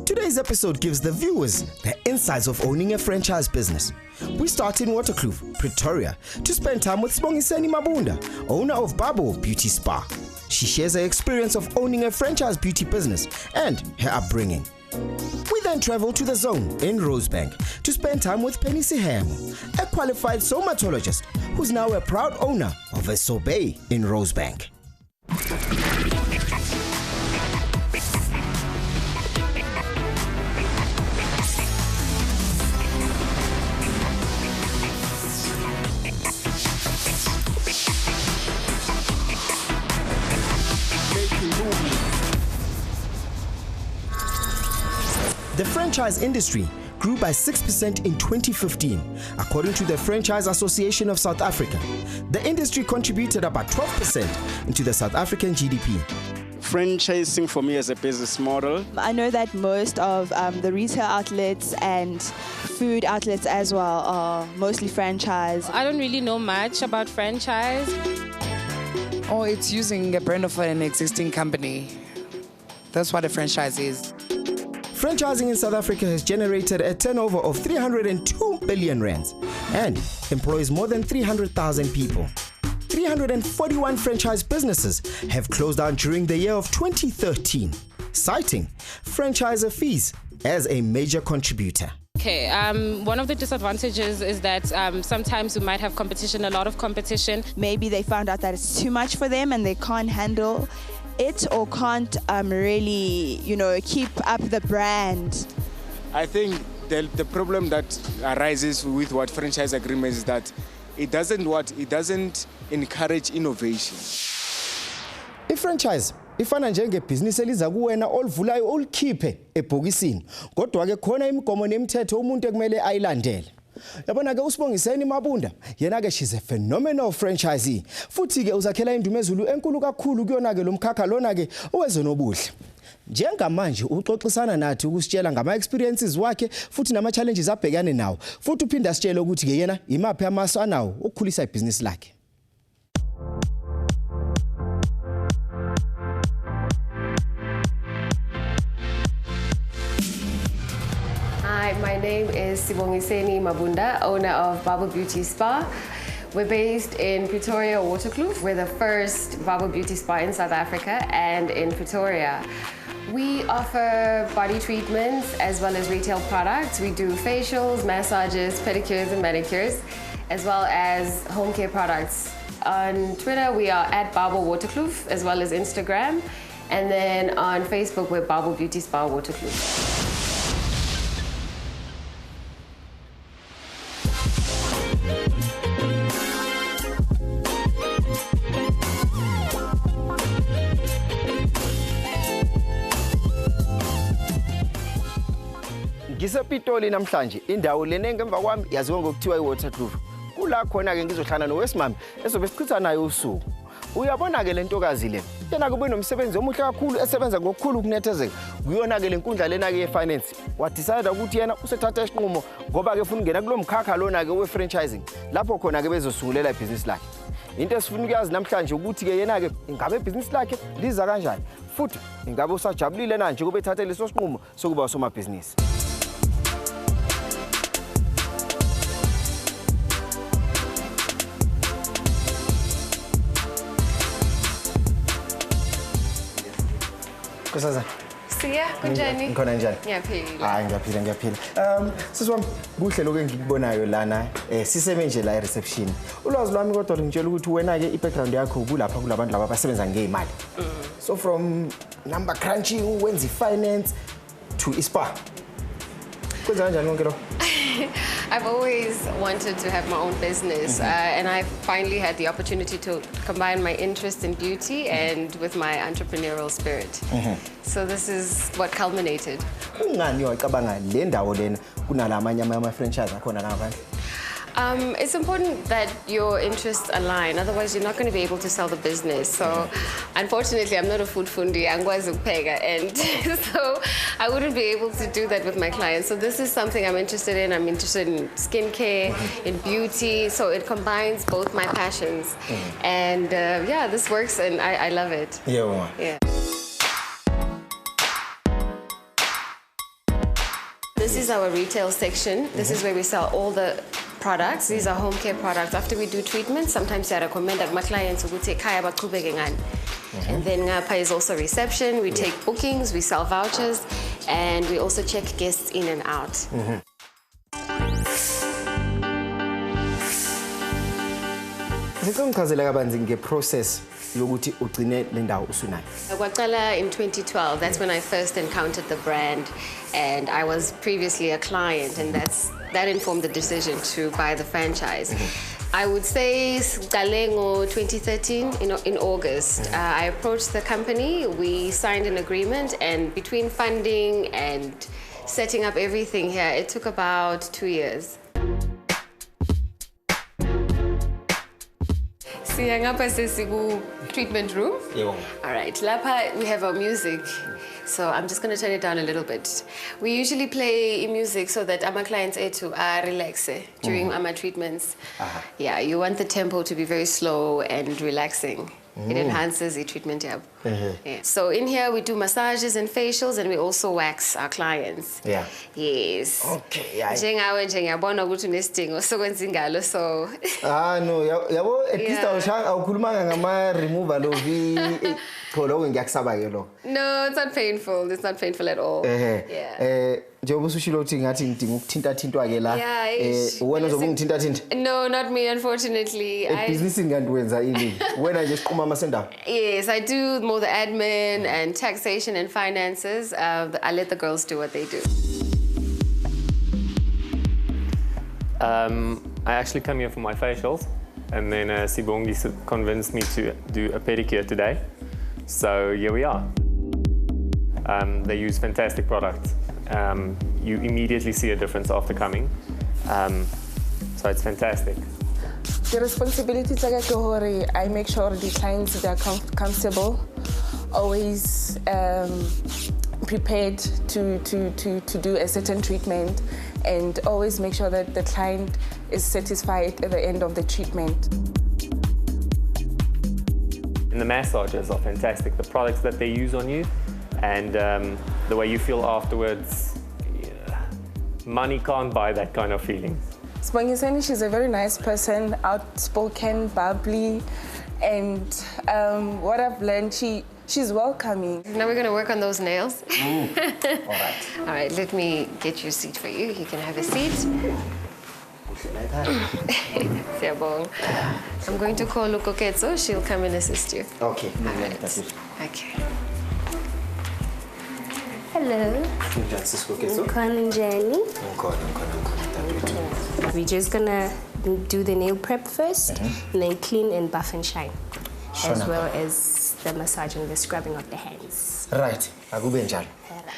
Today's episode gives the viewers the insights of owning a franchise business. We start in Waterkloof, Pretoria, to spend time with Sibongiseni Mabunda, owner of Bonngoe Beauty Spa. She shares her experience of owning a franchise beauty business and her upbringing. We then travel to the Zone in Rosebank to spend time with Penny Sihemo, a qualified somatologist who's now a proud owner of a SABC in Rosebank. The franchise industry grew by 6% in 2015, according to the Franchise Association of South Africa. The industry contributed about 12% into the South African GDP. Franchising for me as a business model. I know that most of the retail outlets and food outlets as well are mostly franchise. I don't really know much about franchise. Oh, it's using a brand of an existing company. That's what a franchise is. Franchising in South Africa has generated a turnover of 302 billion rands and employs more than 300,000 people. 341 franchise businesses have closed down during the year of 2013, citing franchisor fees as a major contributor. Okay, one of the disadvantages is that sometimes we might have competition, a lot of competition. Maybe they found out that it's too much for them and they can't handle it or can't really, keep up the brand. I think the problem that arises with what franchise agreements is that it doesn't encourage innovation. I-franchise ifana njengebhizinisi eliza kuwena olivulayo olikhiphe ebhokisini kodwa ke khona imigomo nemithetho umuntu ekumele ayilandele. Yabona ke uSibongiseni Mabunda yena ke she's a phenomenal franchisee futhi ke uzakhela indumezulu enkulu kakhulu kuyona ke lomkhakha lona ke owezonobuhle. Njengamanje uxoxisana nathi ukusitshela ngama experiences wakhe futhi nama challenges abhekane nawo futhi uphinda asitshele ukuthi ke yena imaphi amasu anawo ukukhulisa ibusiness lakhe. Hi, my name is Sibongiseni Mabunda, owner of Bonngoe Beauty Spa. We're based in Pretoria, Waterkloof. We're the first Bonngoe Beauty Spa in South Africa and in Pretoria. We offer body treatments as well as retail products. We do facials, massages, pedicures and manicures, as well as home care products. On Twitter, we are at Bonngoe Waterkloof, as well as Instagram. And then on Facebook, we're Bonngoe Beauty Spa Waterkloof. Ngisepitoli namhlanje indawo lena ngemva kwami yaziwa ngokuthiwa iWaterkloof. Kula khona ke ngizohlala nowesimami ezobe sichitha naye usuku. Uyabona ke lentokazi le. Yena kube nomsebenzi omuhle kakhulu esebenza ngokukhulu ukunethezeka. Kuyona ke lenkundla lena ke yefinance. Wadecide ukuthi yena usethatha isinqumo ngoba ke ufuna ungena kulomkhakha lona ke wefranchising. Lapho khona ke bezosungulela ibusiness lakhe. Into esifuna ukuyazi namhlanje ukuthi ke yena ke ingabe ibusiness lakhe liza kanjani. Futhi ingabe usajabulile na nje kube ethathe leso sinqumo sokuba usomabhizinisi. Kusaza. Siya, kunjani? Ngikhona njani? Ngiyaphila. Hayi ngiyaphila. Sisiwami kuhle lokho engikubonayo lana siseme nje la reception. Ulwazi lwami kodwa ngitshela ukuthi wena ke i-background yakho kulapha kulabantu laba abasebenza ngeimali. So from number crunching wenza finance to ispa. Kwenza kanjani konke lo? I've always wanted to have my own business, and I finally had the opportunity to combine my interest in beauty and with my entrepreneurial spirit. So this is what culminated. Ungani wacabanga le ndawo lena kunalamanye ama-franchise akhona ngaphandle? It's important that your interests align, otherwise you're not going to be able to sell the business. So unfortunately, I'm not a food fundi, angikwazi ukupheka, and so I wouldn't be able to do that with my clients. So this is something I'm interested in. I'm interested in skincare, in beauty, so it combines both my passions. And yeah, this works and I love it. Yeah. This is our retail section. This is where we sell all the products. These are home care products. After we do treatment, sometimes I recommend that my clients will take kaya baqhubeke ngani. And then ngapha is also reception. We take bookings, we sell vouchers, and we also check guests in and out. Siqonqazela kabanzi ngeprocess yokuthi ugcine le ndawo usunayo. Kwaqala in 2012. That's when I first encountered the brand, and I was previously a client, and that informed the decision to buy the franchise. I would say Galengo 2013 in August. I approached the company, we signed an agreement, and between funding and setting up everything here, it took about 2 years. Siyangapha sesiku treatment room. All right, lapha we have our music. So I'm just going to turn it down a little bit. We usually play music so that our clients are relaxed during our treatments. Yeah, you want the tempo to be very slow and relaxing. It enhances the treatment. Yeah. So in here we do massages and facials, and we also wax our clients. Yeah. Yes. Okay. Yeah. Njengabona ukuthi unesidingo sokwenza ingalo so. No, yabo at least awukhulumanga ngama removal of kholo ngiyakusaba ke lo. No, it's not painful. It's not painful at all. Yeah. Njengoba usushilo uthi ngathi ngidinga ukuthinta-thintwa ke la. Wena uzobe ungithinta-thinta? No, not me, unfortunately. Ebhizinisini kanti wenza ini? Wena nje siqhuma amasendawo? Yes, I do more the admin and taxation and finances. I let the girls do what they do. I actually come here for my facials, and then Sibongi convinced me to do a pedicure today. So here we are. They use fantastic products. You immediately see a difference after coming. So it's fantastic. The responsibilities I make sure the clients that are comfortable, always prepared to do a certain treatment, and always make sure that the client is satisfied at the end of the treatment. And the massages are fantastic. The products that they use on you, and the way you feel afterwards, money can't buy that kind of feeling. Sibongiseni, she's a very nice person, outspoken, bubbly, and what I've learned, she's welcoming. Now we're going to work on those nails. All right. All right, let me get you a seat for you. You can have a seat. Siyabonga. I'm going to call Lukoketso. She'll come and assist you. Okay. All right. Okay. Hello. Jenny. We're just gonna do the nail prep first, and then clean and buff and shine, as well as the massage and the scrubbing of the hands. Right. Akube njalo.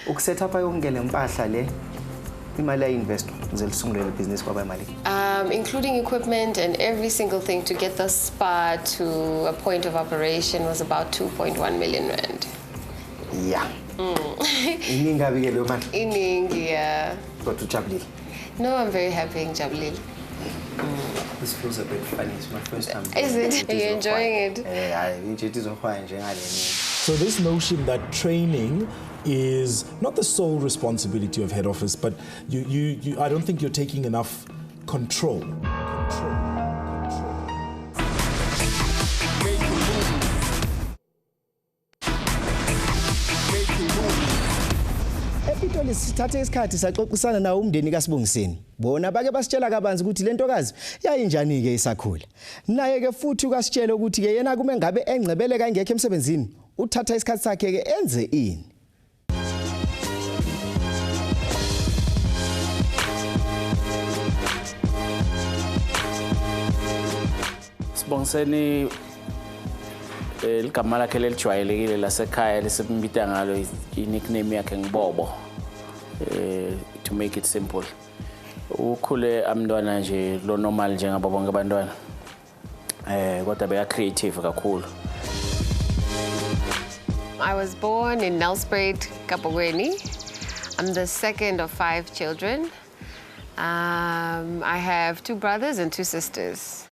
Ukuset up ayongele impahla le imali ya investor ngize lisungulele business kwaba imali. Including equipment and every single thing to get the spa to a point of operation was about 2.1 million rand. Yeah. Iningi abike leyo mali? Iningi, yeah. But ujabulile? No, I'm very happy ngijabulile. This feels a bit funny. It's my first time. Is it? Are you enjoying it? So this notion that training is not the sole responsibility of head office, but I don't think you're taking enough control. Sithathe isikhathi saxoxisana nawo umndeni kaSibongiseni. Bona bake basitshela kabanzi ukuthi lentokazi yayinjani ke isakhula. Naye ke futhi ukasitshela ukuthi ke yena kume ngabe engcebele kangekho emsebenzini, uthatha isikhathi sakhe ke enze ini. Sibongiseni igama lakhe lelijwayelekile lasekhaya lesimbita ngalo i-nickname yakhe ngiBobo. To make it simple. Ukhule amntwana nje lo normal njengabo bonke abantwana. Kodwa beka creative kakhulu. I was born in Nelspruit, Kapogweni. I'm the second of 5 children. I have 2 brothers and 2 sisters.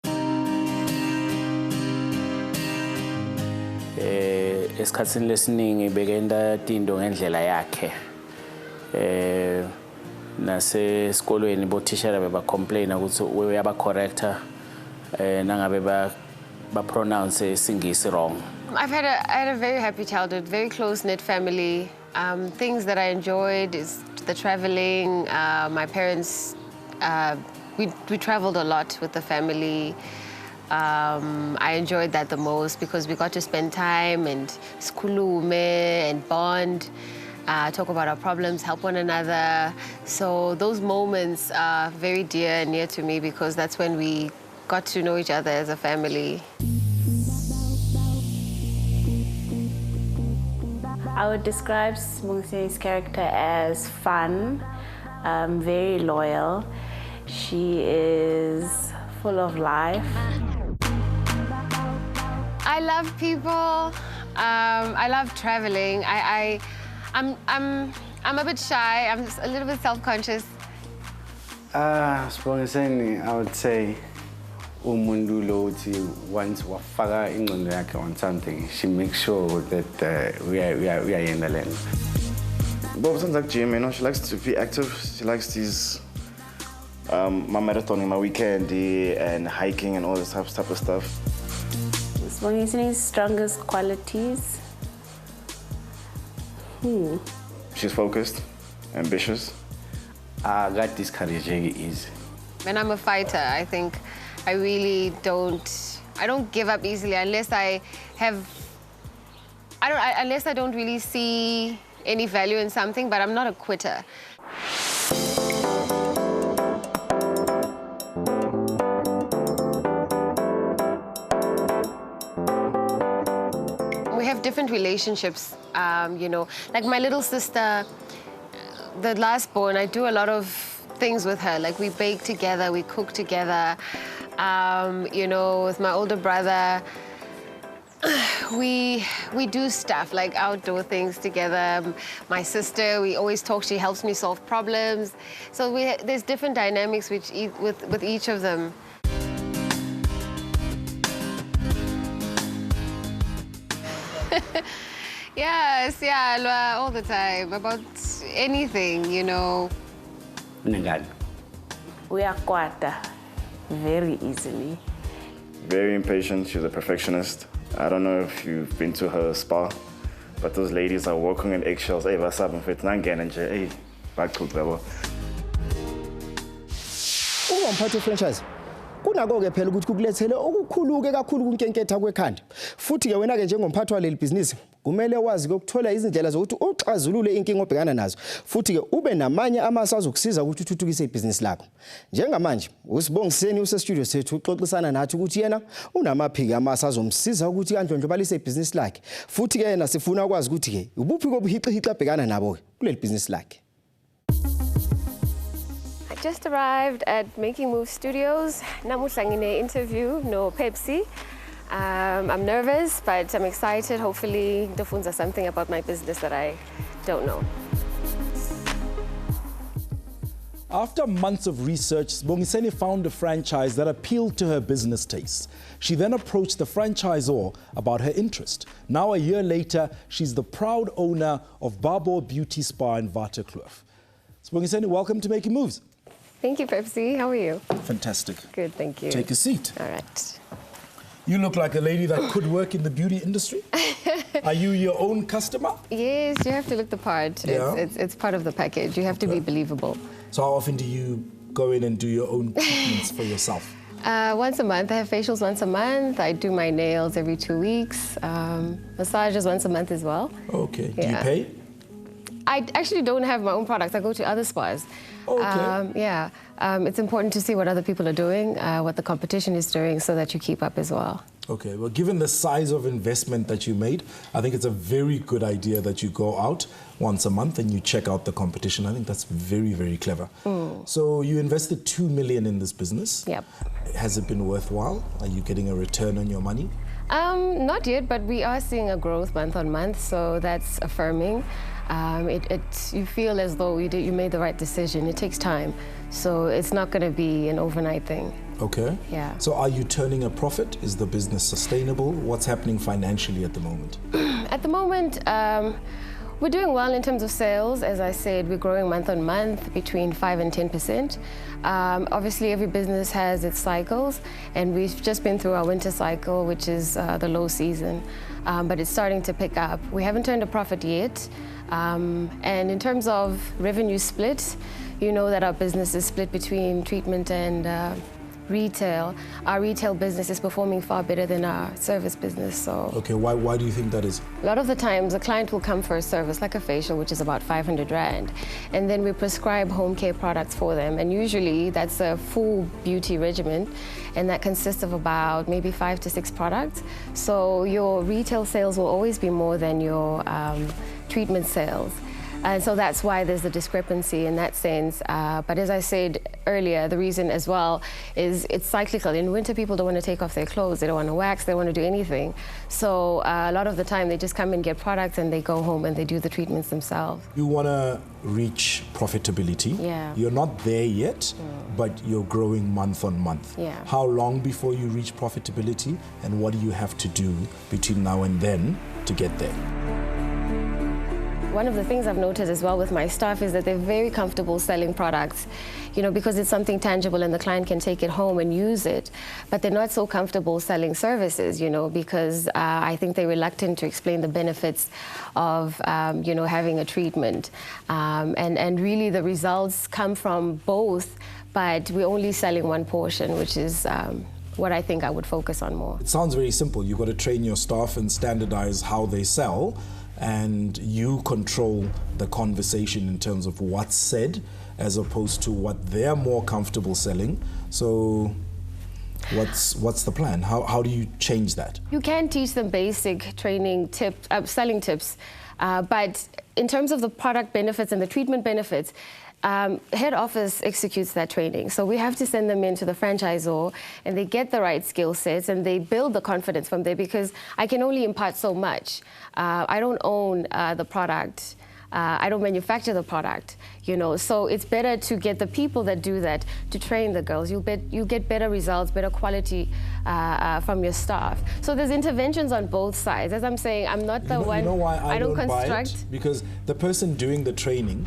Esikhatsini lesiningi bekenda tindo ngendlela yakhe. nasesikolweni bothishela beba-complain ukuthi uyaba-corrector nangabe ba-pronounce isingisi wrong. I had a very happy childhood, very close-knit family. Things that I enjoyed is the traveling. My parents, we traveled a lot with the family. I enjoyed that the most because we got to spend time and skulume and bond, talk about our problems, help one another. So those moments are very dear and near to me because that's when we got to know each other as a family. I would describe Sibongise's character as fun, very loyal. She is full of life. I love people. I love traveling. I'm a bit shy. I'm just a little bit self-conscious. Sibongiseni, I would say umuntu lo uthi once wafaka ingqondo yakhe on something, she makes sure that we are in the lane. Bob sounds like gym, you know. She likes to be active. She likes these my marathon, my weekend, and hiking and all this type of stuff. Sibongise's strongest qualities. She's focused, ambitious. I got discouraging easy. When I'm a fighter, I think I really I don't give up easily unless unless I don't really see any value in something, but I'm not a quitter. We have different relationships, you know. Like my little sister, the last born, I do a lot of things with her. Like we bake together, we cook together. You know, with my older brother, we do stuff like outdoor things together. My sister, we always talk. She helps me solve problems. So there's different dynamics with each of them. Yes, yeah, all the time about anything, you know. We are kwata very easily. Very impatient. She's a perfectionist. I don't know if you've been to her spa, but those ladies are walking in eggshells. Hey, what's up? Hey, back to the Umphathi franchise. Kunako ke phela ukuthi kukulethele okukhuluke kakhulu kunkenketha kwekhanda. Futhi ke wena ke njengomphathi waleli business kumele wazi ukuthola izindlela zokuthi uxazulule inkinga obhekana nazo. Futhi ke ube namanye amasu azokusiza ukuthi uthuthukise ibusiness lakho. Njengamanje uSibongiseni usestudio sethu uxoxisana nathi ukuthi yena unamaphiki amasu azomsiza ukuthi kandlondlobalise ibusiness lakhe. Futhi ke yena sifuna ukwazi ukuthi ke ubuphi kobuhiqihiqi abhekana nabo kuleli business lakhe. I just arrived at Making Moves Studios. Namuhla ngine interview no Pepsi. I'm nervous, but I'm excited. Hopefully, ndofunza something about my business that I don't know. After months of research, Sibongiseni found a franchise that appealed to her business tastes. She then approached the franchisor about her interest. Now, a year later, she's the proud owner of Bonngoe Beauty Spa in Waterkloof. Sibongiseni, welcome to Making Moves. Thank you, Pepsi. How are you? Fantastic. Good, thank you. Take a seat. All right. You look like a lady that could work in the beauty industry. Are you your own customer? Yes, you have to look the part. Yeah. It's part of the package. You have to be believable. So how often do you go in and do your own treatments for yourself? Once a month. I have facials once a month. I do my nails every 2 weeks. Massages once a month as well. Okay. Yeah. Do you pay? I actually don't have my own products. I go to other spas. Okay. Yeah. It's important to see what other people are doing, what the competition is doing, so that you keep up as well. Okay, well, given the size of investment that you made, I think it's a very good idea that you go out once a month and you check out the competition. I think that's very, very clever. So you invested 2 million in this business. Yep. Has it been worthwhile? Are you getting a return on your money? Not yet, but we are seeing a growth month on month, so that's affirming. You feel as though you made the right decision. It takes time, so it's not going to be an overnight thing. Okay. Yeah. So are you turning a profit? Is the business sustainable? What's happening financially at the moment? At the moment, We're doing well in terms of sales. As I said, we're growing month on month between 5 and 10%. Obviously, every business has its cycles, and we've just been through our winter cycle, which is the low season, but it's starting to pick up. We haven't turned a profit yet, and in terms of revenue split, you know that our business is split between treatment and retail. Our retail business is performing far better than our service business. So Okay, why do you think that is? a lot of the times a client will come for a service like a facial, which is about 500 Rand, and then we prescribe home care products for them, and usually that's a full beauty regimen, and that consists of about maybe 5 to 6 products. So your retail sales will always be more than your treatment sales. And so that's why there's a discrepancy in that sense. But as I said earlier, the reason as well is it's cyclical. In winter, people don't want to take off their clothes. They don't want to wax. They don't want to do anything. So a lot of the time, they just come and get products and they go home and they do the treatments themselves. You want to reach profitability. Yeah. You're not there yet, but you're growing month on month. Yeah. How long before you reach profitability, and what do you have to do between now and then to get there? One of the things I've noticed as well with my staff is that they're very comfortable selling products, you know, because it's something tangible and the client can take it home and use it. But they're not so comfortable selling services, you know, because I think they're reluctant to explain the benefits of, you know, having a treatment. And really the results come from both, but we're only selling one portion, which is what I think I would focus on more. It sounds very simple. You've got to train your staff and standardize how they sell, and you control the conversation in terms of what's said as opposed to what they're more comfortable selling. So what's the plan? How do you change that? You can teach them basic training tips, selling tips, but in terms of the product benefits and the treatment benefits, head office executes that training. So we have to send them into the franchisor and they get the right skill sets and they build the confidence from there, because I can only impart so much. I don't own the product. I don't manufacture the product, you know, so it's better to get the people that do that to train the girls. You get better results, better quality from your staff. So there's interventions on both sides. As I'm saying, I'm not the one. You know why I don't construct. buy it? Because the person doing the training,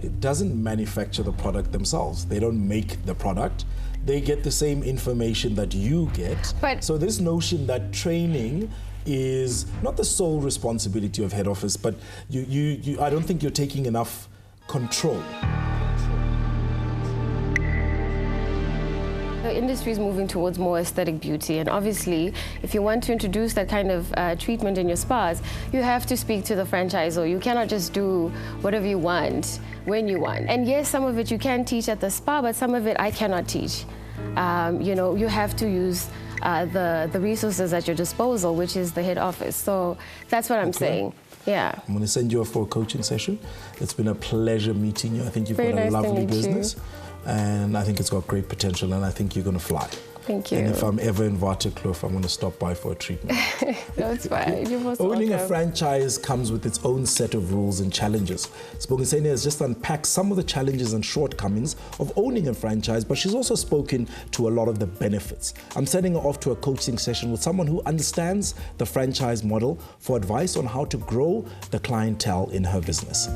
it doesn't manufacture the product themselves. They don't make the product. They get the same information that you get. But so this notion that training is not the sole responsibility of head office, but I don't think you're taking enough control. The industry is moving towards more aesthetic beauty, and obviously, if you want to introduce that kind of treatment in your spas, you have to speak to the franchisor. You cannot just do whatever you want, when you want. And yes, some of it you can teach at the spa, but some of it I cannot teach. You know, you have to use the resources at your disposal, which is the head office. So that's what I'm saying. Yeah. I'm going to send you off for a coaching session. It's been a pleasure meeting you. I think you've Very got a nice to lovely meet business. And I think it's got great potential, and I think you're going to fly. Thank you. And if I'm ever in Waterkloof, I'm going to stop by for a treatment. No, it's fine. You're most Owning welcome. a franchise comes with its own set of rules and challenges. Sibongiseni has just unpacked some of the challenges and shortcomings of owning a franchise, but she's also spoken to a lot of the benefits. I'm sending her off to a coaching session with someone who understands the franchise model for advice on how to grow the clientele in her business.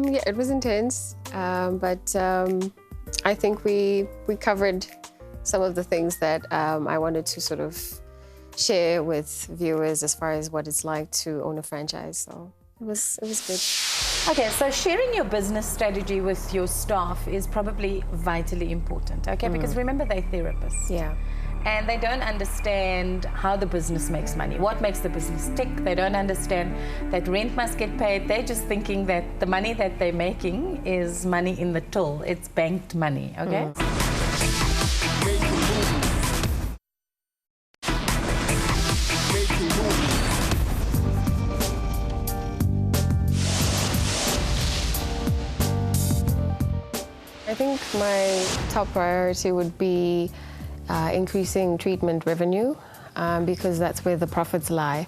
Yeah, it was intense, but I think we covered some of the things that I wanted to sort of share with viewers as far as what it's like to own a franchise. So it was good. Okay, so sharing your business strategy with your staff is probably vitally important, okay? Because remember, they're therapists. Yeah. And they don't understand how the business makes money, what makes the business tick. They don't understand that rent must get paid. They're just thinking that the money that they're making is money in the till. It's banked money, okay? I think my top priority would be increasing treatment revenue, because that's where the profits lie.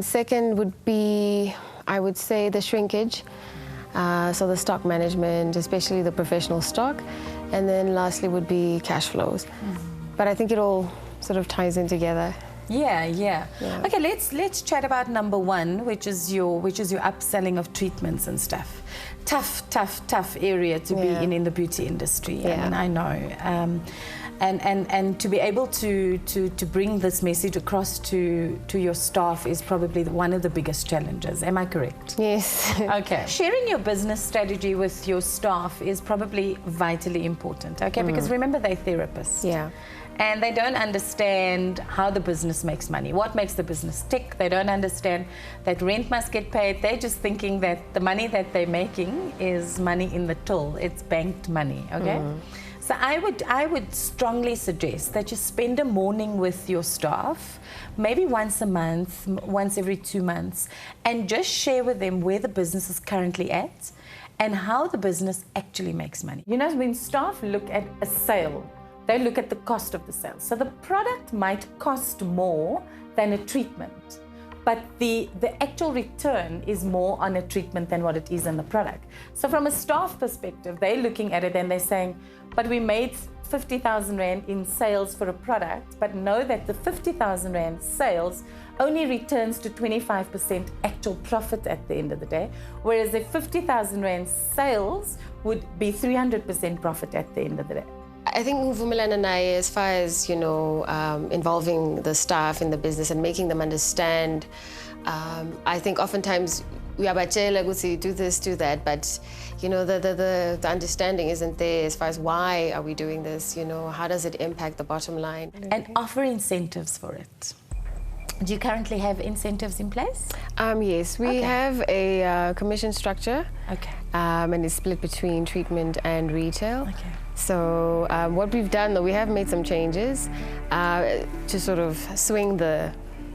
Second would be, I would say, the shrinkage, so the stock management, especially the professional stock. And then lastly would be cash flows. But I think it all sort of ties in together. Yeah. Okay, let's chat about number one, which is your upselling of treatments and stuff. Tough area to be in the beauty industry. Yeah. I mean, I know. And to be able to bring this message across to your staff is probably one of the biggest challenges. Am I correct? Yes. Okay. Sharing your business strategy with your staff is probably vitally important, okay? Because remember, they're therapists. Yeah. And they don't understand how the business makes money, what makes the business tick. They don't understand that rent must get paid. They're just thinking that the money that they're making is money in the till. It's banked money, okay? So I would strongly suggest that you spend a morning with your staff, maybe once a month, once every 2 months, and just share with them where the business is currently at and how the business actually makes money. You know, when staff look at a sale, they look at the cost of the sale. So the product might cost more than a treatment, but the actual return is more on a treatment than what it is in the product. So from a staff perspective, they're looking at it and they're saying, but we made 50,000 Rand in sales for a product, but know that the 50,000 Rand sales only returns to 25% actual profit at the end of the day, whereas the 50,000 Rand sales would be 300% profit at the end of the day. I think Vumelana and I, as far as, you know, involving the staff in the business and making them understand, I think oftentimes we are like, do this, do that, but, you know, the understanding isn't there as far as why are we doing this, you know, how does it impact the bottom line? And offer incentives for it. Do you currently have incentives in place? Yes, we have a commission structure. Okay. And it's split between treatment and retail. Okay. So what we've done, though, we have made some changes to sort of swing the,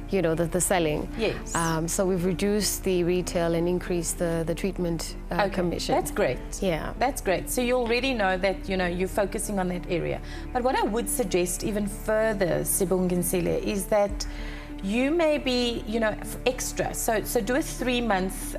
you know, the selling. Yes. So we've reduced the retail and increased the treatment commission. That's great. Yeah. That's great. So you already know that, you know, you're focusing on that area. But what I would suggest even further, Sibonginsele, is that you may be, you know, extra. So do a 3-month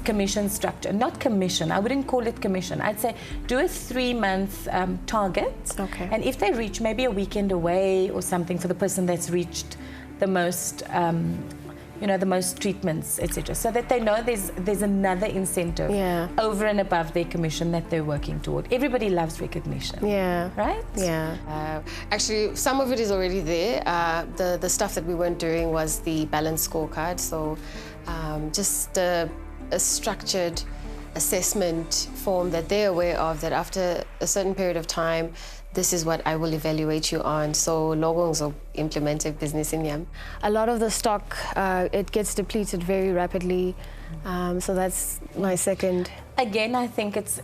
commission structure. Not commission, I wouldn't call it commission. I'd say do a 3-month target. Okay. And if they reach maybe a weekend away or something for the person that's reached the most, you know, the most treatments, etc. So that they know there's another incentive over and above their commission that they're working toward. Everybody loves recognition. Yeah. Right? Yeah. Actually, some of it is already there. The stuff that we weren't doing was the balance scorecard. So just a structured assessment form that they're aware of, that after a certain period of time, this is what I will evaluate you on. So logos of implemented business in Yam. A lot of the stock, it gets depleted very rapidly. So that's my second. Again, I think it's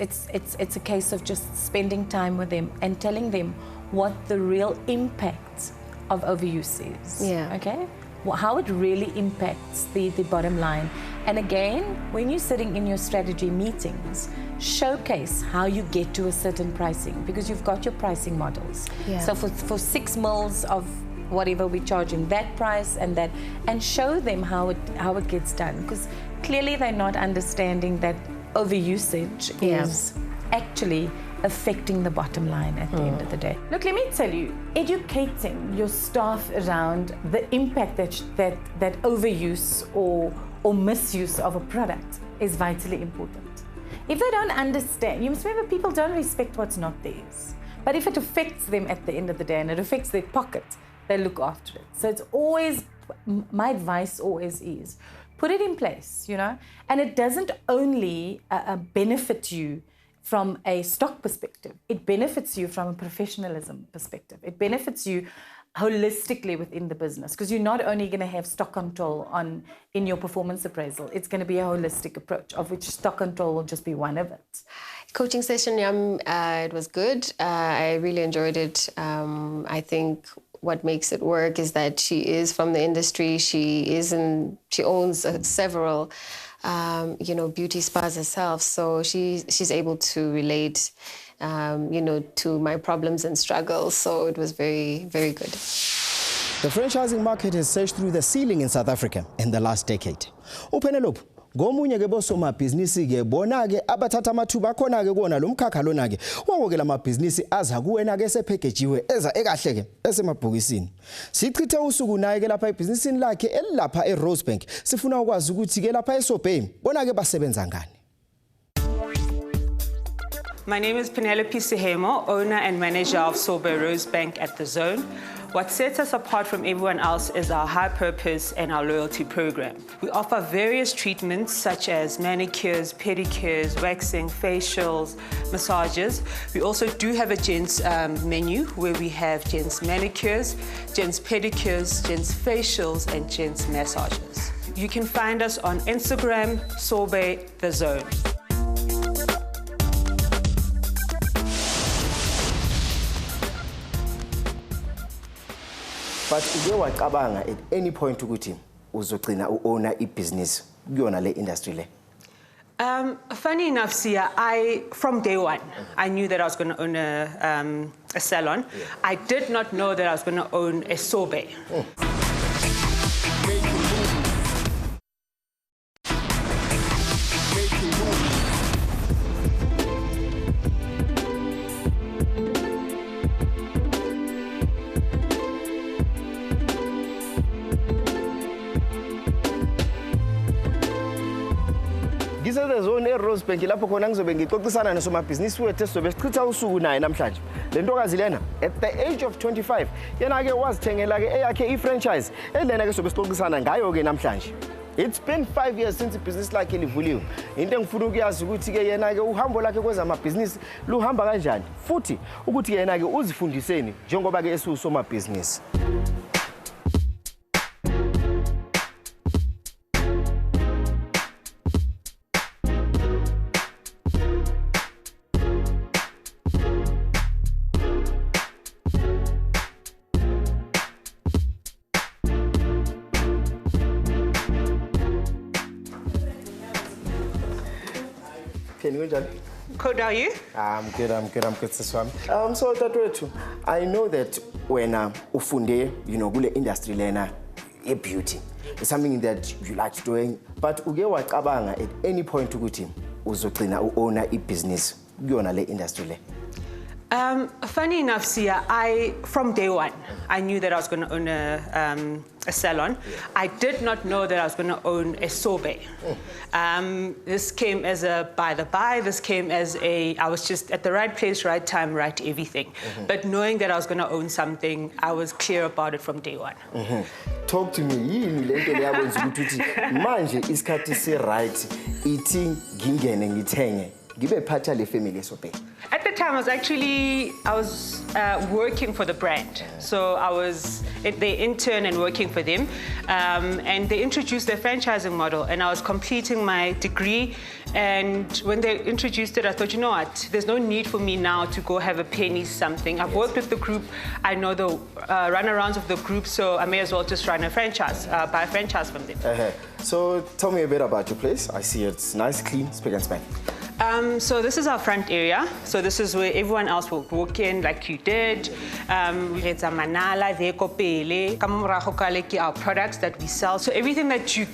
a case of just spending time with them and telling them what the real impact of overuse is. Yeah. Okay? How it really impacts the bottom line. And again, when you're sitting in your strategy meetings, showcase how you get to a certain pricing, because you've got your pricing models. Yeah. So for 6 mils of whatever we charge in that price and that, and show them how it gets done, because clearly they're not understanding that overusage is actually affecting the bottom line at the end of the day. Look, let me tell you, educating your staff around the impact that overuse or misuse of a product is vitally important. If they don't understand, you must remember, people don't respect what's not theirs. But if it affects them at the end of the day and it affects their pocket, they look after it. So it's always, my advice always is, put it in place, you know, and it doesn't only benefit you from a stock perspective, it benefits you from a professionalism perspective. It benefits you holistically within the business, because you're not only going to have stock control in your performance appraisal, it's going to be a holistic approach, of which stock control will just be one of it. Coaching session, it was good. I really enjoyed it. I think what makes it work is that she is from the industry. She owns several you know, beauty spas herself, so she's able to relate, you know, to my problems and struggles. So it was very, very good. The franchising market has surged through the ceiling in South Africa in the last decade. Penelope, Ngomunye ke bosomabhizinisi ke bona ke abathatha amathuba khona ke kuona lo mkhakha lona ke wonke lamabhizinisi aza kuwena ke sepackagewe eza ekahle ke esemabhokisini. Sichithe usuku naye ke lapha ebhizinisini lakhe elapha eRosebank. Sifuna ukwazi ukuthi ke lapha eSobhemi bona ke basebenza ngani. My name is Penelope Sehemo, owner and manager of Sobe Rosebank at the Zone. What sets us apart from everyone else is our high purpose and our loyalty program. We offer various treatments such as manicures, pedicures, waxing, facials, massages. We also do have a gents menu where we have gents manicures, gents pedicures, gents facials, and gents massages. You can find us on Instagram, Sobe the Zone. But uke wacabanga at any point ukuthi uzogcina uowner ibusiness kuyona le industry le? Funny enough, Siya, from day one, I knew that I was going to own a salon. Yeah. I did not know that I was going to own a sobe. The Zone eRosebank lapho khona ngizobe ngixoxisana nosomabhizinisi wethu esizobe sichitha usuku naye namhlanje. Le ntokazi lena at the age of 25 yena ke wazithengela ke eyakhe ifranchise elena ke sobe sixoxisana ngayo ke namhlanje. It's been 5 years since ibusiness lakhe livuliwe. Into engifuna ukuyazi ukuthi ke yena ke uhambo lakhe kwezamabhizinisi luhamba kanjani futhi ukuthi yena ke uzifundiseni njengoba ke esusomabhizinisi. Code, are you? I'm good, Siswami. So Tatwethu, I know that when ufunde, kule industry lena, beauty, it's something that you like doing, but uke wacabanga at any point ukuthi uzogcina uowner ibusiness kuyona le industry le? Funny enough, Siya, from day one, I knew that I was going to own a salon. Yeah. I did not know that I was going to own a sobe. This came as a by the by. This came as I was just at the right place, right time, right everything. But knowing that I was going to own something, I was clear about it from day one. Talk to me. Yini lento leyakwenza ukuthi manje isikhathi se right ithi ngingene ngithenge ngibe phatha le family eSobhemi? At the time, I was working for the brand. So I was the intern and working for them. And they introduced their franchising model, and I was completing my degree. And when they introduced it, I thought, you know what, there's no need for me now to go have a penny something. I've worked with the group. I know the runarounds of the group, so I may as well just run a franchise, buy a franchise from them. So tell me a bit about your place. I see it's nice, clean, spick and span. So this is our front area. So this is where everyone else will walk in like you did. We had some manala, pele, our products that we sell. So everything that you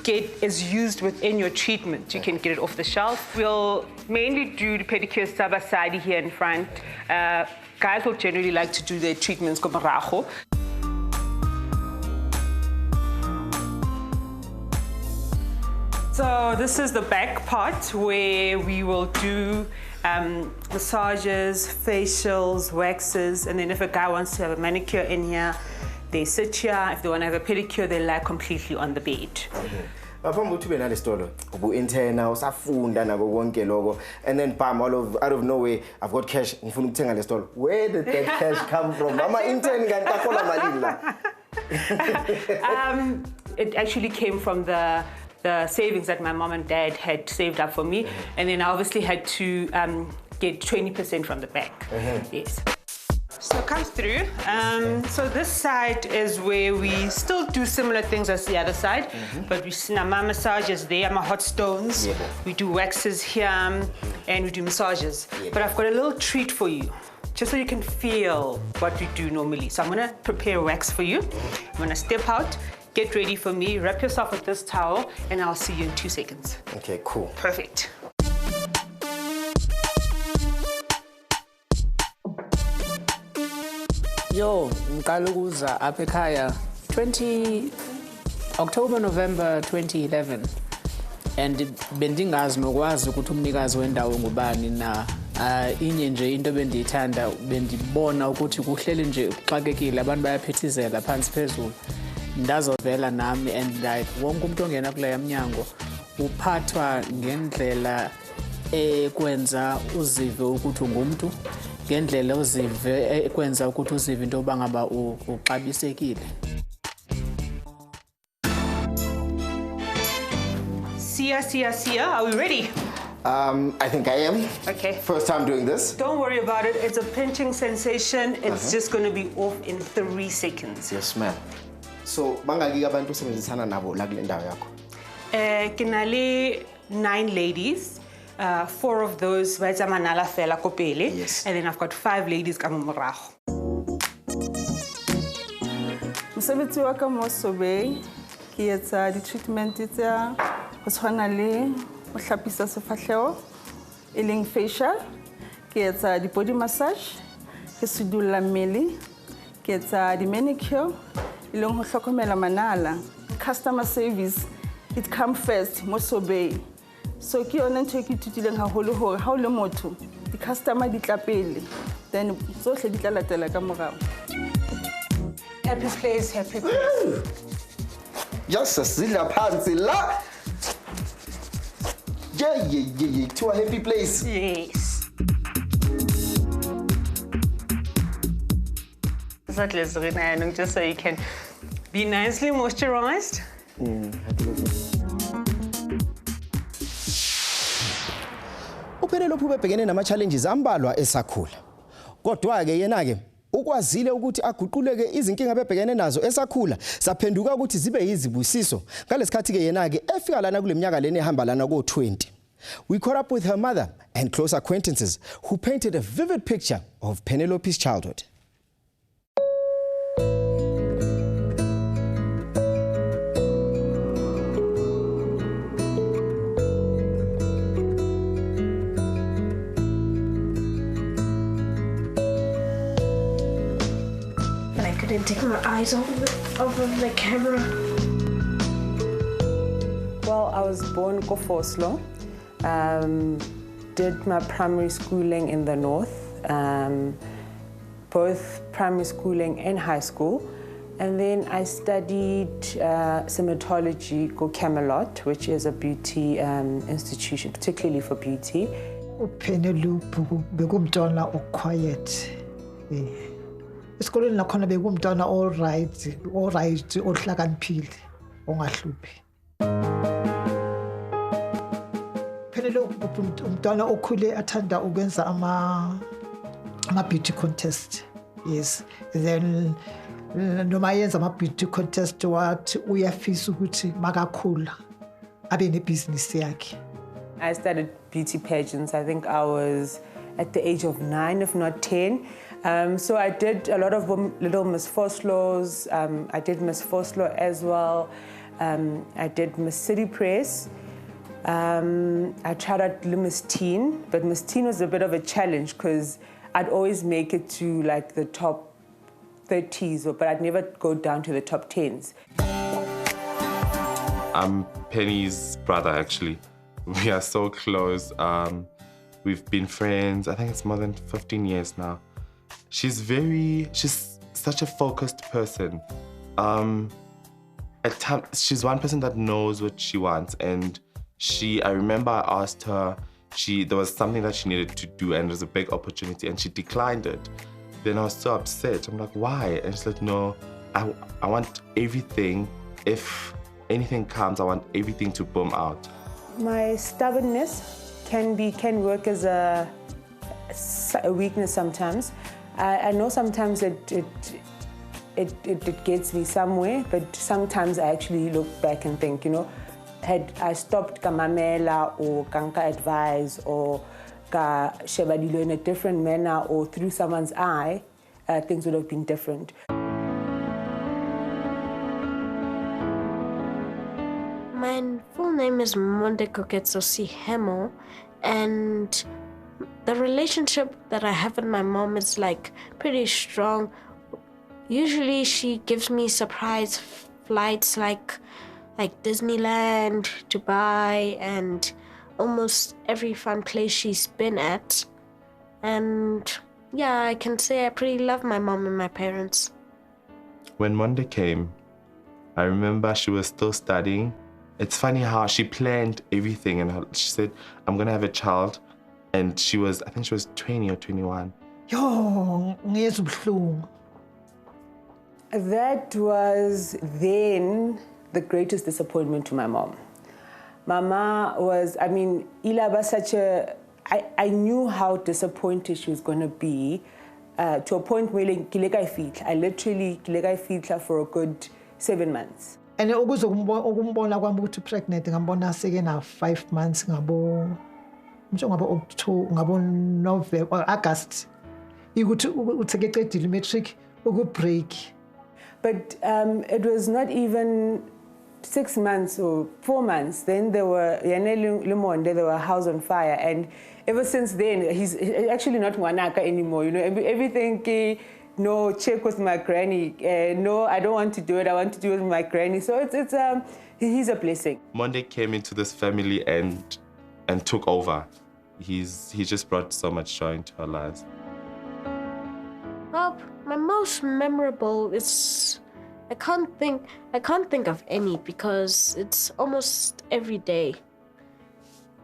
get is used within your treatment. You can get it off the shelf. We'll mainly do the pedicures side here in front. Guys will generally like to do their treatments komarajo. So this is the back part where we will do massages, facials, waxes, and then if a guy wants to have a manicure in here, they sit here. If they want to have a pedicure, they lie completely on the bed. Ngaphambi ukuthi ube nale store ubu-interna usafunda nabo konke lokho and then bam out of nowhere I've got cash ngifuna ukuthenga le store. Where did that cash come from? Ama-intern kanti afola malini la? It actually came from the savings that my mom and dad had saved up for me, and then I obviously had to get 20% from the bank. Yes. So come through. So this side is where we still do similar things as the other side, but we see my massages there, my hot stones. Yeah. We do waxes here, and we do massages. Yeah. But I've got a little treat for you, just so you can feel what we do normally. So I'm gonna prepare a wax for you. I'm gonna step out. get ready for me. Wrap yourself with this towel, and I'll see you in 2 seconds. Okay, cool. Perfect. Yo, ngiqala ukuza apha ekhaya 20 October November 2011 and bendingazi nokwazi ukuthi umnikazi wendawo ngubani na inye nje into bendiyithanda bendibona ukuthi kuhleli nje uxakekile abantu bayaphithizela phansi phezulu ndazovela nami and like wonke umuntu ongena kule mnyango uphathwa ngendlela ekwenza uzive ukuthi ungumuntu ngendlela uzive ekwenza ukuthi uzive into bangaba uxabisekile. Siya, are we ready? I think I am. Okay. First time doing this. Don't worry about it. It's a pinching sensation. It's just going to be off in 3 seconds. Yes, ma'am. So, bangaki abantu usebenzisana nabo la kule ndawo yakho? Kinali 9 ladies. 4 of those baitsa manala fela ko pele. Yes. And then I've got 5 ladies ka mo morago. Mosebetsi wa ka mo Rosebank ke etsa di-treatment tsa go tshwana le go hlapisa sefahlego e leng facial, ke etsa di-body massage, ke sedulla mmele, ke etsa di-manicure e leng go hlokomela manala. Customer service, it come first mo Rosebank. So ke yona ntho e ke itutileng haholo hore ha o le motho di-customer di tla pele then tsohle di tla latela ka morao. Happy place, happy place. Just sidla phansi la. Yeah, to a happy place. Yes. Just so you can be nicely moisturized. Uphelelo phube bhekene nama-challenges ambalwa esakhula. Kodwa-ke yena-ke ukwazile ukuthi aguquleke izinkinga bebhekene nazo esakhula saphenduka ukuthi zibe yizibusiso. Ngalesikhathi-ke yena-ke efika lana kule minyaka lena ehamba lana ko-20. We caught up with her mother and close acquaintances who painted a vivid picture of Penelope's childhood. Didn't take my eyes off of the camera. Well, I was born Kofoslo. Did my primary schooling in the north, both primary schooling and high school. And then I studied cinematology at Camelot, which is a beauty institution, particularly for beauty. Penelope bekumntwana quiet. Esikoleni lakhona bekumntwana all right ohlakaniphile ongahluphi. Penelope umntwana okhule athanda ukwenza ama beauty contest. Yes, then noma yenza ama beauty contest wathi uyafisa ukuthi makakhula abe nebusiness yakhe. I started beauty pageants. I think I was at the age of 9, if not 10. So I did a lot of Little Miss Foslos. I did Miss Foslo as well. I did Miss City Press. I tried out Miss Teen, but Miss Teen was a bit of a challenge because I'd always make it to like the top 30s, but I'd never go down to the top 10s. I'm Penny's brother, actually. We are so close. We've been friends, I think it's more than 15 years now. She's such a focused person. At times, she's one person that knows what she wants. And I remember I asked her, there was something that she needed to do and it was a big opportunity and she declined it. Then I was so upset. I'm like, why? And she's like, no, I want everything. If anything comes, I want everything to boom out. My stubbornness can work as a weakness sometimes. I know sometimes it gets me somewhere, but sometimes I actually look back and think, you know, had I stopped kamamela or kanka advise or ka shebadilo in a different manner or through someone's eye, things would have been different. full name is Monde Koketso Sihemo, and the relationship that I have with my mom is like pretty strong. Usually she gives me surprise flights like Disneyland, Dubai, and almost every fun place she's been at. And yeah, I can say I pretty love my mom and my parents. When Monday came, I remember she was still studying. It's funny how she planned everything, and she said, I'm gonna have a child. And she was, I think she was 20 or 21. Yo, ngiyezwa ubuhlungu. That was then the greatest disappointment to my mom. Mama was, I mean, Ila was such a, I knew how disappointed she was going to be to a point where I literally for a good 7 months. And ukumbona kwami ukuthi pregnant ngambona seke na 5 months ngabo October ngabo November August. Ikuthi utheke qedile matric ukubreak. But it was not even 6 months or 4 months. Then there were there were a house on fire, and ever since then he's actually not Wanaka anymore. You know, everything. No, check with my granny. No, I don't want to do it. I want to do it with my granny. So he's a blessing. Monday came into this family and took over. He just brought so much joy into our lives. Well, my most memorable is I can't think of any because it's almost every day.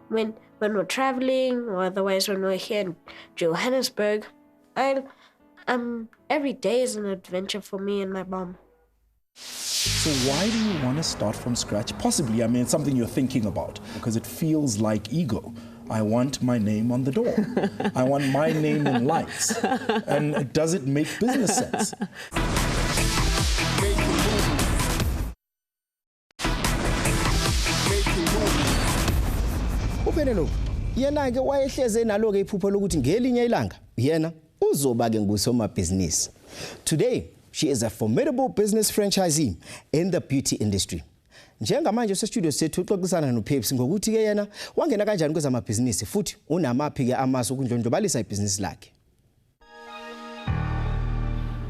When we're traveling or otherwise when we're here in Johannesburg, every day is an adventure for me and my mom. So why do you want to start from scratch? Possibly, I mean, it's something you're thinking about because it feels like ego. I want my name on the door. I want my name in lights. And does it make business sense? Pelo, yena ke wayehleze nalo ke iphupho lokuthi ngelinye ilanga yena uzoba ke ngusomabhizinisi. Today, she is a formidable business franchisee in the beauty industry. Njengamanje sestudio sethu uxoxisana no Pepsi ngokuthi ke yena wangena kanjani kwezamabhizinisi futhi unamaphi ke amasu ukundlondlobalisa ibhizinisi lakhe.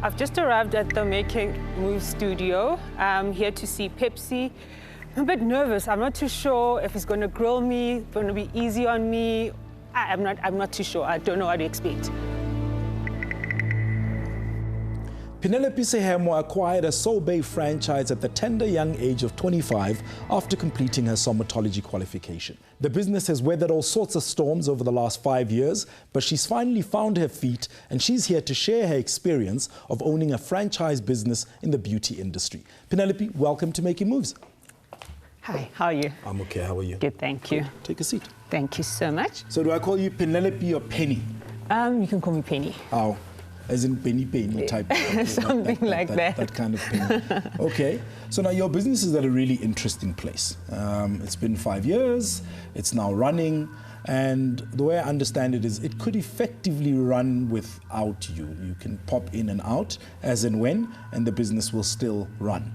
I've just arrived at the Making Move studio. I'm here to see Pepsi. I'm a bit nervous. I'm not too sure if he's going to grill me, going to be easy on me. I'm not too sure. I don't know what to expect. Penelope Sehemo acquired a Sobe franchise at the tender young age of 25 after completing her somatology qualification. The business has weathered all sorts of storms over the last 5 years, but she's finally found her feet and she's here to share her experience of owning a franchise business in the beauty industry. Penelope, welcome to Making Moves. Hi, how are you? I'm okay, how are you? Good, thank you. Take a seat. Thank you so much. So do I call you Penelope or Penny? You can call me Penny. Oh. As in Penny type. Something like that. That kind of Penny. Okay. So now your business is at a really interesting place. It's been 5 years. It's now running. And the way I understand it is it could effectively run without you. You can pop in and out as and when, and the business will still run.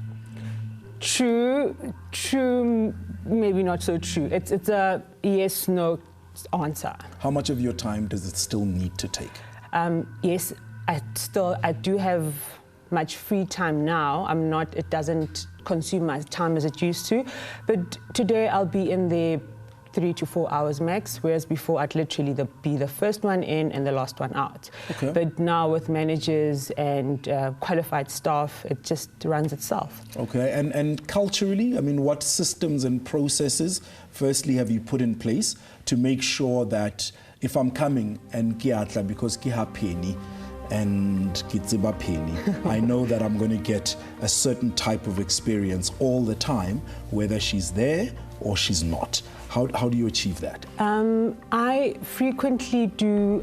True, maybe not so true. It's a yes-no answer. How much of your time does it still need to take? Yes. I do have much free time now. It doesn't consume my time as it used to. But today I'll be in there 3 to 4 hours max, whereas before I'd literally be the first one in and the last one out. Okay. But now with managers and qualified staff, it just runs itself. Okay, and culturally, I mean, what systems and processes, firstly, have you put in place to make sure that if I'm coming and kiatla because kiha penny, and Kitsiba Penny, I know that I'm going to get a certain type of experience all the time, whether she's there or she's not. How do you achieve that? I frequently do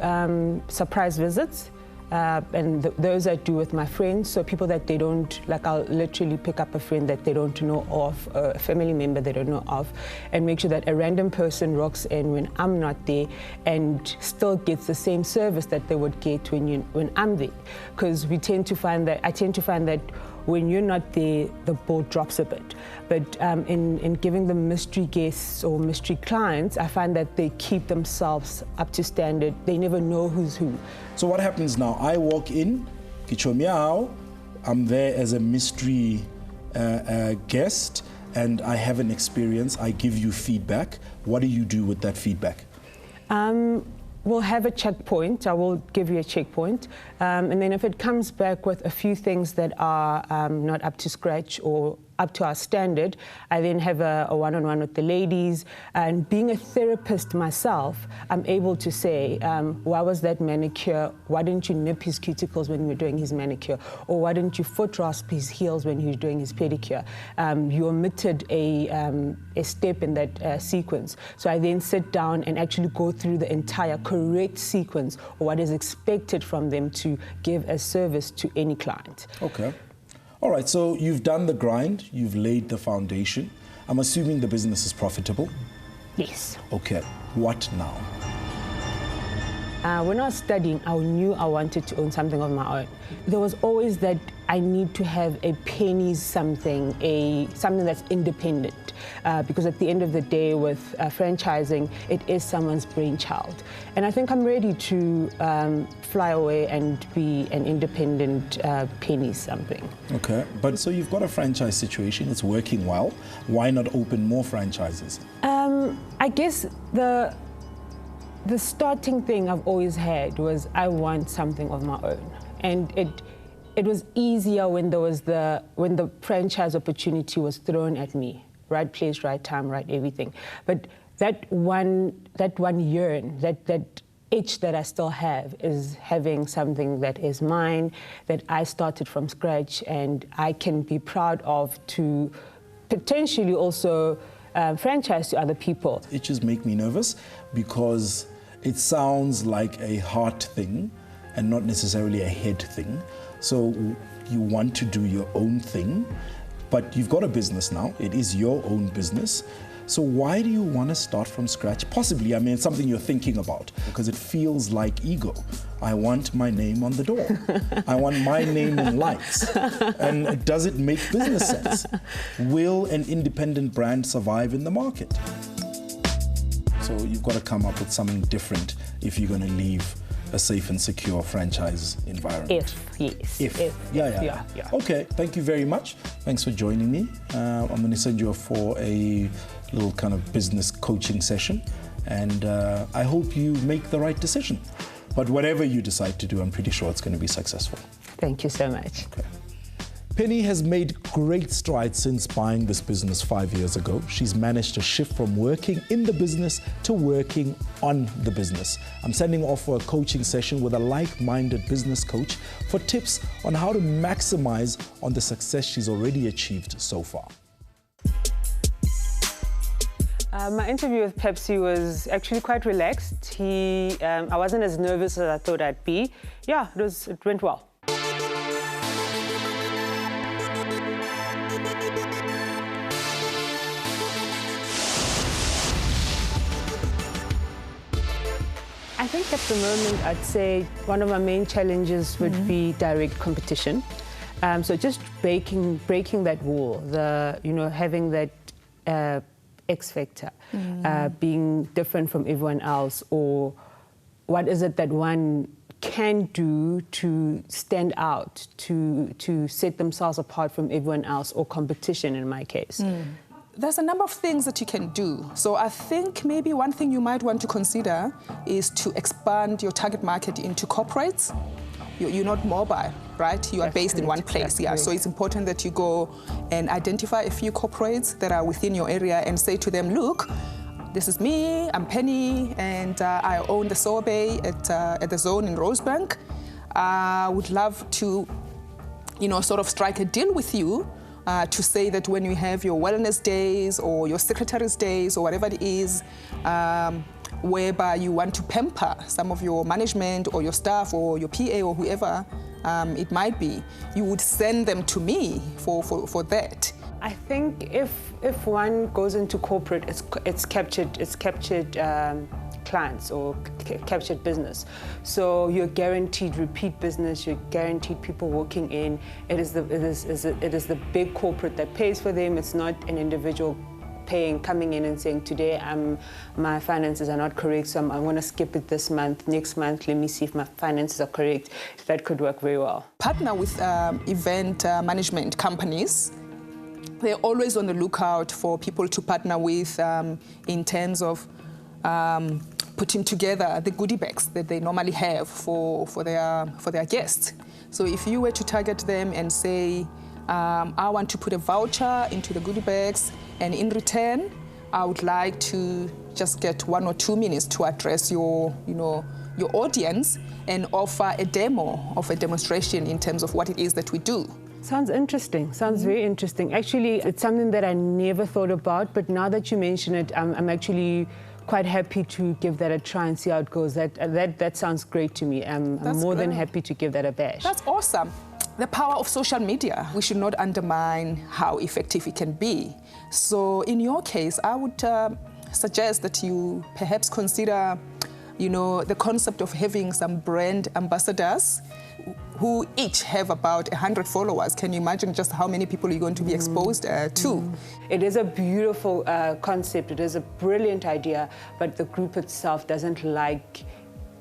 surprise visits. And those I do with my friends, so people that they don't, like I'll literally pick up a friend that they don't know of, a family member they don't know of, and make sure that a random person rocks in when I'm not there and still gets the same service that they would get when I'm there. Because I tend to find that when you're not there, the ball drops a bit. But in giving them mystery guests or mystery clients, I find that they keep themselves up to standard. They never know who's who. So what happens now? I walk in, kicho meow, I'm there as a mystery guest, and I have an experience. I give you feedback. What do you do with that feedback? We'll have a checkpoint. I will give you a checkpoint. And then if it comes back with a few things that are not up to scratch or up to our standard, I then have a one-on-one with the ladies. And being a therapist myself, I'm able to say, why was that manicure? Why didn't you nip his cuticles when you were doing his manicure? Or why didn't you foot rasp his heels when he was doing his pedicure? You omitted a step in that sequence. So I then sit down and actually go through the entire correct sequence or what is expected from them to give as service to any client. Okay. All right, so you've done the grind, you've laid the foundation. I'm assuming the business is profitable? Yes. Okay, what now? When I was studying, I knew I wanted to own something of my own. There was always that I need to have a pennies something, something that's independent. Because at the end of the day, with franchising, it is someone's brainchild. And I think I'm ready to fly away and be an independent pennies something. Okay, but so you've got a franchise situation, it's working well. Why not open more franchises? I guess the starting thing I've always had was I want something of my own. And it was easier when the franchise opportunity was thrown at me. Right place, right time, right everything. But that one yearn, that itch that I still have is having something that is mine, that I started from scratch and I can be proud of to potentially also franchise to other people. Itches make me nervous because it sounds like a heart thing and not necessarily a head thing. So you want to do your own thing, but you've got a business now. It is your own business. So why do you want to start from scratch? Possibly, I mean, it's something you're thinking about because it feels like ego. I want my name on the door. I want my name in lights. And does it make business sense? Will an independent brand survive in the market? So you've got to come up with something different if you're going to leave a safe and secure franchise environment. If. Yeah. Okay, thank you very much. Thanks for joining me. I'm going to send you for a little kind of business coaching session, and I hope you make the right decision. But whatever you decide to do, I'm pretty sure it's going to be successful. Thank you so much. Okay. Penny has made great strides since buying this business 5 years ago. She's managed to shift from working in the business to working on the business. I'm sending off for a coaching session with a like-minded business coach for tips on how to maximize on the success she's already achieved so far. My interview with Pepsi was actually quite relaxed. I wasn't as nervous as I thought I'd be. Yeah, it went well. I think at the moment, I'd say one of my main challenges would be direct competition. So just breaking that wall, having that X factor, being different from everyone else, or what is it that one can do to stand out, to set themselves apart from everyone else, or competition in my case. There's a number of things that you can do. So I think maybe one thing you might want to consider is to expand your target market into corporates. You're not mobile, right? You are based in one place, yeah. So it's important that you go and identify a few corporates that are within your area and say to them, look, this is me, I'm Penny, and I own the sorbet at the Zone in Rosebank. I would love to, sort of strike a deal with you to say that when you have your wellness days or your secretary's days or whatever it is, whereby you want to pamper some of your management or your staff or your PA or whoever it might be, you would send them to me for that. I think if one goes into corporate, it's captured clients or captured business. So you're guaranteed repeat business. You're guaranteed people walking in. It is the big corporate that pays for them. It's not an individual coming in and saying, today my finances are not correct, so I want to skip it this month. Next month, let me see if my finances are correct. That could work very well. Partner with event management companies. They're always on the lookout for people to partner with in terms of putting together the goodie bags that they normally have for their guests. So if you were to target them and say, I want to put a voucher into the goodie bags, and in return, I would like to just get 1 or 2 minutes to address your audience and offer a demo of a demonstration in terms of what it is that we do. Sounds interesting. Sounds very interesting. Actually, it's something that I never thought about, but now that you mention it, I'm actually quite happy to give that a try and see how it goes. That sounds great to me. I'm more than happy to give that a bash. That's awesome. The power of social media, we should not undermine how effective it can be. So in your case, I would suggest that you perhaps consider, the concept of having some brand ambassadors who each have about 100 followers. Can you imagine just how many people you're going to be exposed to? It is a beautiful concept. It is a brilliant idea, but the group itself doesn't like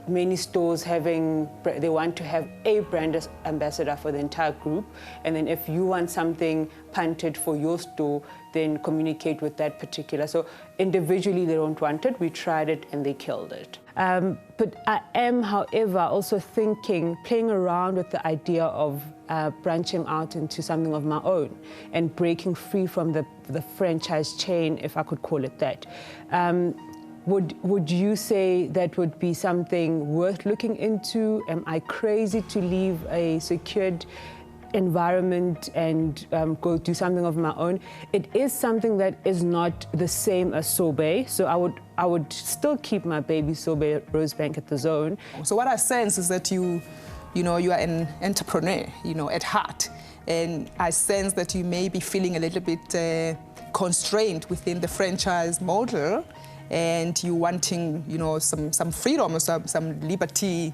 many stores they want to have a brand ambassador for the entire group. And then if you want something punted for your store, then communicate with that particular. So individually, they don't want it. We tried it and they killed it. But I am, however, also playing around with the idea of branching out into something of my own and breaking free from the franchise chain, if I could call it that. Would you say that would be something worth looking into? Am I crazy to leave a secured environment and go do something of my own? It is something that is not the same as Sobe, so I would still keep my baby Sobe Rosebank at the Zone. So what I sense is that you are an entrepreneur, at heart, and I sense that you may be feeling a little bit constrained within the franchise model, and you wanting, some freedom or some liberty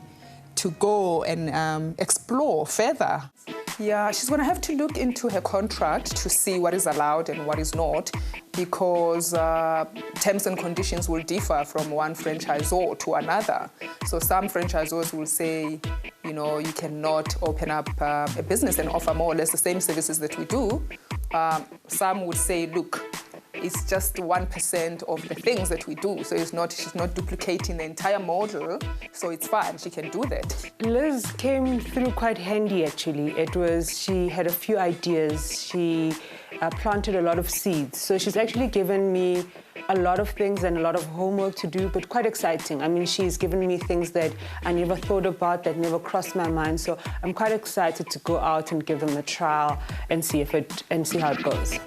to go and explore further. Yeah, she's going to have to look into her contract to see what is allowed and what is not, because terms and conditions will differ from one franchisor to another. So some franchisors will say, you cannot open up a business and offer more or less the same services that we do. Some would say, look, it's just 1% of the things that we do. So she's not duplicating the entire model, so it's fine, she can do that. Liz came through quite handy, actually. She had a few ideas. She planted a lot of seeds. So she's actually given me a lot of things and a lot of homework to do, but quite exciting. I mean, she's given me things that I never thought about, that never crossed my mind. So I'm quite excited to go out and give them a trial and see how it goes.